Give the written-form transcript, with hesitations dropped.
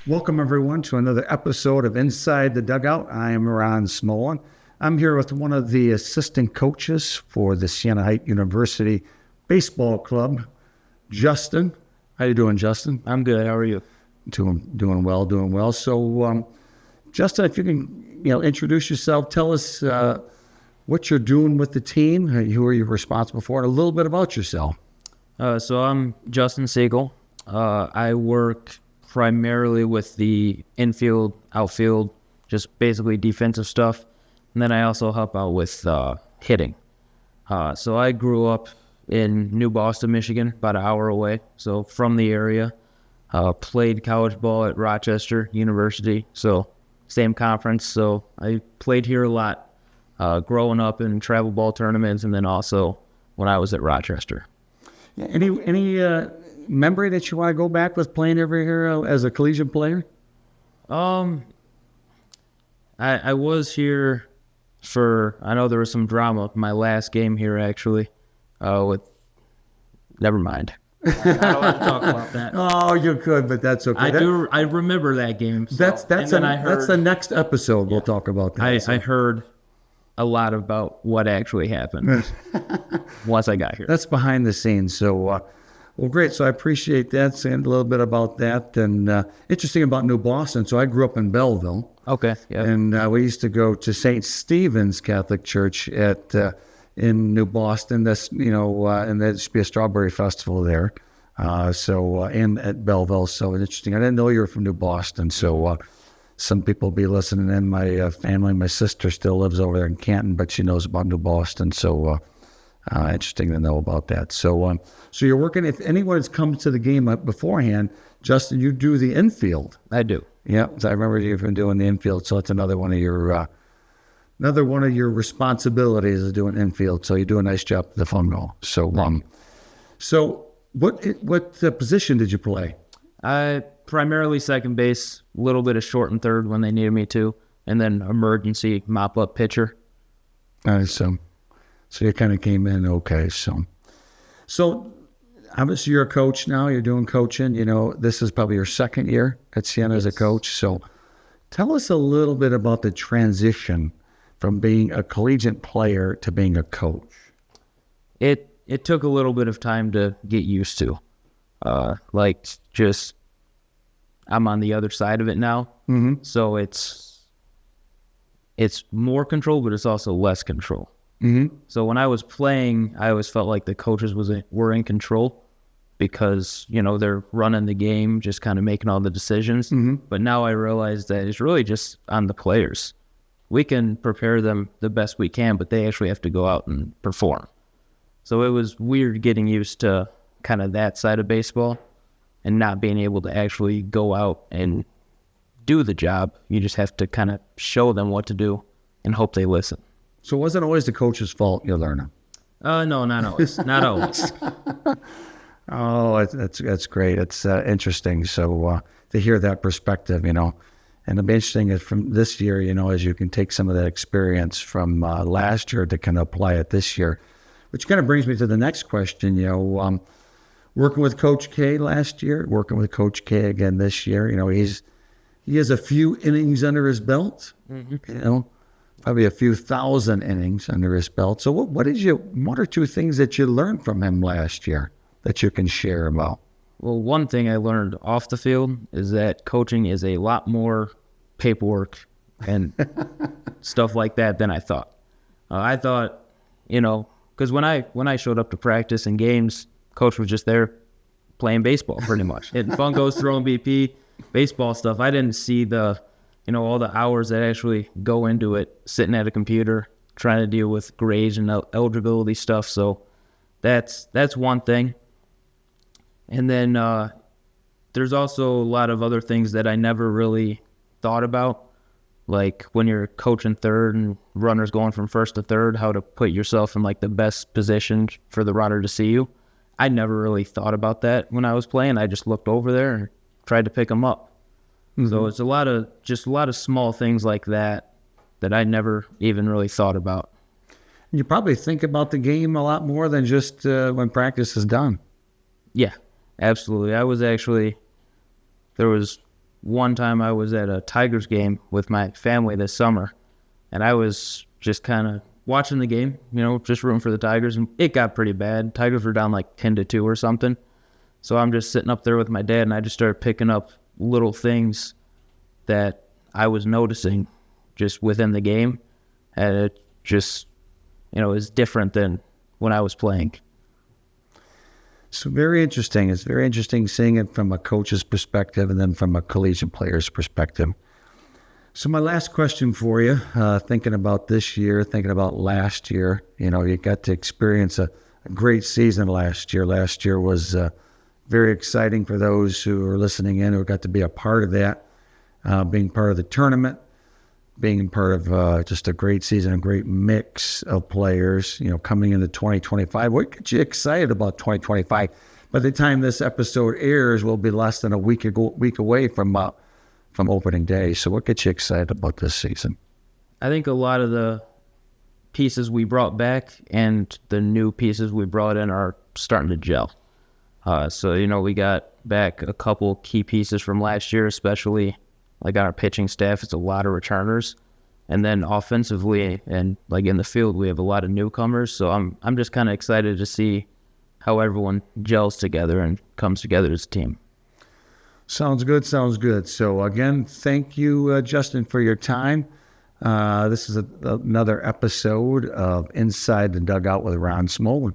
Welcome, everyone, to another episode of Inside the Dugout. I am Ron Smolin. I'm here with one of the assistant coaches for the Siena Heights University Baseball Club, Justin. How you doing, Justin? I'm good. How are you? Doing well. So, Justin, if you can, introduce yourself, tell us what you're doing with the team, who are you responsible for, and a little bit about yourself. So I'm Justin Siegel. I work primarily with the infield, outfield, just basically defensive stuff. And then I also help out with hitting. So I grew up in New Boston, Michigan, about an hour away. So from the area, played college ball at Rochester University. So same conference. So I played here a lot growing up in travel ball tournaments, and then also when I was at Rochester. Yeah, any memory that you want to go back with playing over here as a collegiate player? I was here I know there was some drama my last game here actually never mind. I don't want to talk about that. Oh, you could, but that's okay. I remember that game. So. That's the next episode. We'll talk about that. I heard a lot about what actually happened once I got here. That's behind the scenes. So, well, great. So I appreciate that, saying a little bit about that. And interesting about New Boston. So I grew up in Belleville. Okay. Yeah. And we used to go to St. Stephen's Catholic Church in New Boston. That's and there used to be a strawberry festival there. And at Belleville. So interesting. I didn't know you were from New Boston. So some people will be listening in. My family, my sister still lives over there in Canton, but she knows about New Boston. So interesting to know about that. So you're working. If anyone has come to the game beforehand, Justin, you do the infield. I do. Yeah, so I remember you've been doing the infield. So it's another one of your responsibilities is doing infield. So you do a nice job with the phone call. So what position did you play? Primarily second base, a little bit of short and third when they needed me to, and then emergency mop-up pitcher. So you kind of came in okay. So obviously you're a coach now. You're doing coaching. This is probably your second year at Siena as a coach. So tell us a little bit about the transition from being a collegiate player to being a coach. It took a little bit of time to get used to. I'm on the other side of it now. Mm-hmm. So it's more control, but it's also less control. Mm-hmm. So when I was playing, I always felt like the coaches were in control because, they're running the game, just kind of making all the decisions. Mm-hmm. But now I realize that it's really just on the players. We can prepare them the best we can, but they actually have to go out and perform. So it was weird getting used to kind of that side of baseball and not being able to actually go out and do the job. You just have to kind of show them what to do and hope they listen. So it wasn't always the coach's fault you're learning? No, not always. Not always. Oh, that's great. It's interesting. So to hear that perspective, and it'll be interesting if from this year, as you can take some of that experience from last year to kind of apply it this year, which kind of brings me to the next question. Working with Coach K last year, working with Coach K again this year. He has a few innings under his belt. Mm-hmm. Probably a few thousand innings under his belt. So what one or two things that you learned from him last year that you can share about? Well, one thing I learned off the field is that coaching is a lot more paperwork and stuff like that than I thought. I thought, because when I showed up to practice and games, coach was just there playing baseball pretty much. Hitting fungos, throwing BP, baseball stuff. I didn't see all the hours that actually go into it, sitting at a computer, trying to deal with grades and eligibility stuff. So that's one thing. And then there's also a lot of other things that I never really thought about, like when you're coaching third and runners going from first to third, how to put yourself in like the best position for the runner to see you. I never really thought about that when I was playing. I just looked over there and tried to pick them up. Mm-hmm. So it's a lot of small things like that I never even really thought about. You probably think about the game a lot more than just when practice is done. Yeah, absolutely. There was one time I was at a Tigers game with my family this summer, and I was just kind of watching the game, just rooting for the Tigers, and it got pretty bad. Tigers were down like 10-2 or something. So I'm just sitting up there with my dad, and I just started picking up little things that I was noticing just within the game, and it just, is different than when I was playing. So very interesting. It's very interesting seeing it from a coach's perspective and then from a collegiate player's perspective. So my last question for you, thinking about this year, thinking about last year, you got to experience a great season last year. Last year was very exciting for those who are listening in, who got to be a part of that, being part of the tournament, being part of just a great season, a great mix of players, coming into 2025. What gets you excited about 2025? By the time this episode airs, we'll be less than a week away from opening day. So what gets you excited about this season? I think a lot of the pieces we brought back and the new pieces we brought in are starting to gel. So, we got back a couple key pieces from last year, especially like on our pitching staff. It's a lot of returners. And then offensively and like in the field, we have a lot of newcomers. So I'm just kind of excited to see how everyone gels together and comes together as a team. Sounds good. So again, thank you, Justin, for your time. This is another episode of Inside the Dugout with Ron Smolin.